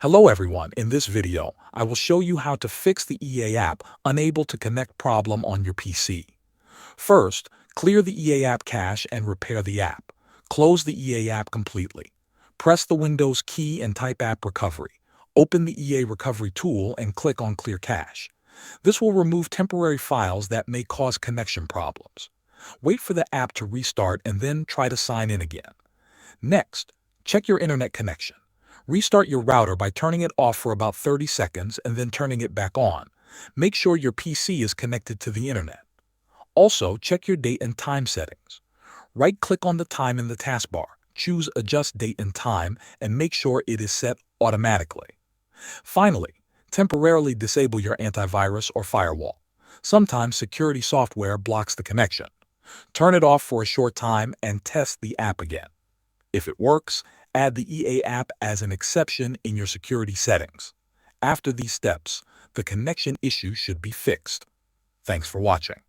Hello everyone, in this video, I will show you how to fix the EA app unable to connect problem on your PC. First, clear the EA app cache and repair the app. Close the EA app completely. Press the Windows key and type App Recovery. Open the EA Recovery tool and click on Clear Cache. This will remove temporary files that may cause connection problems. Wait for the app to restart and then try to sign in again. Next, check your internet connection. Restart your router by turning it off for about 30 seconds and then turning it back on. Make sure your PC is connected to the internet. Also, check your date and time settings. Right-click on the time in the taskbar, choose Adjust Date and Time, and make sure it is set automatically. Finally, temporarily disable your antivirus or firewall. Sometimes security software blocks the connection. Turn it off for a short time and test the app again. If it works, add the EA app as an exception in your security settings. After these steps, the connection issue should be fixed. Thanks for watching.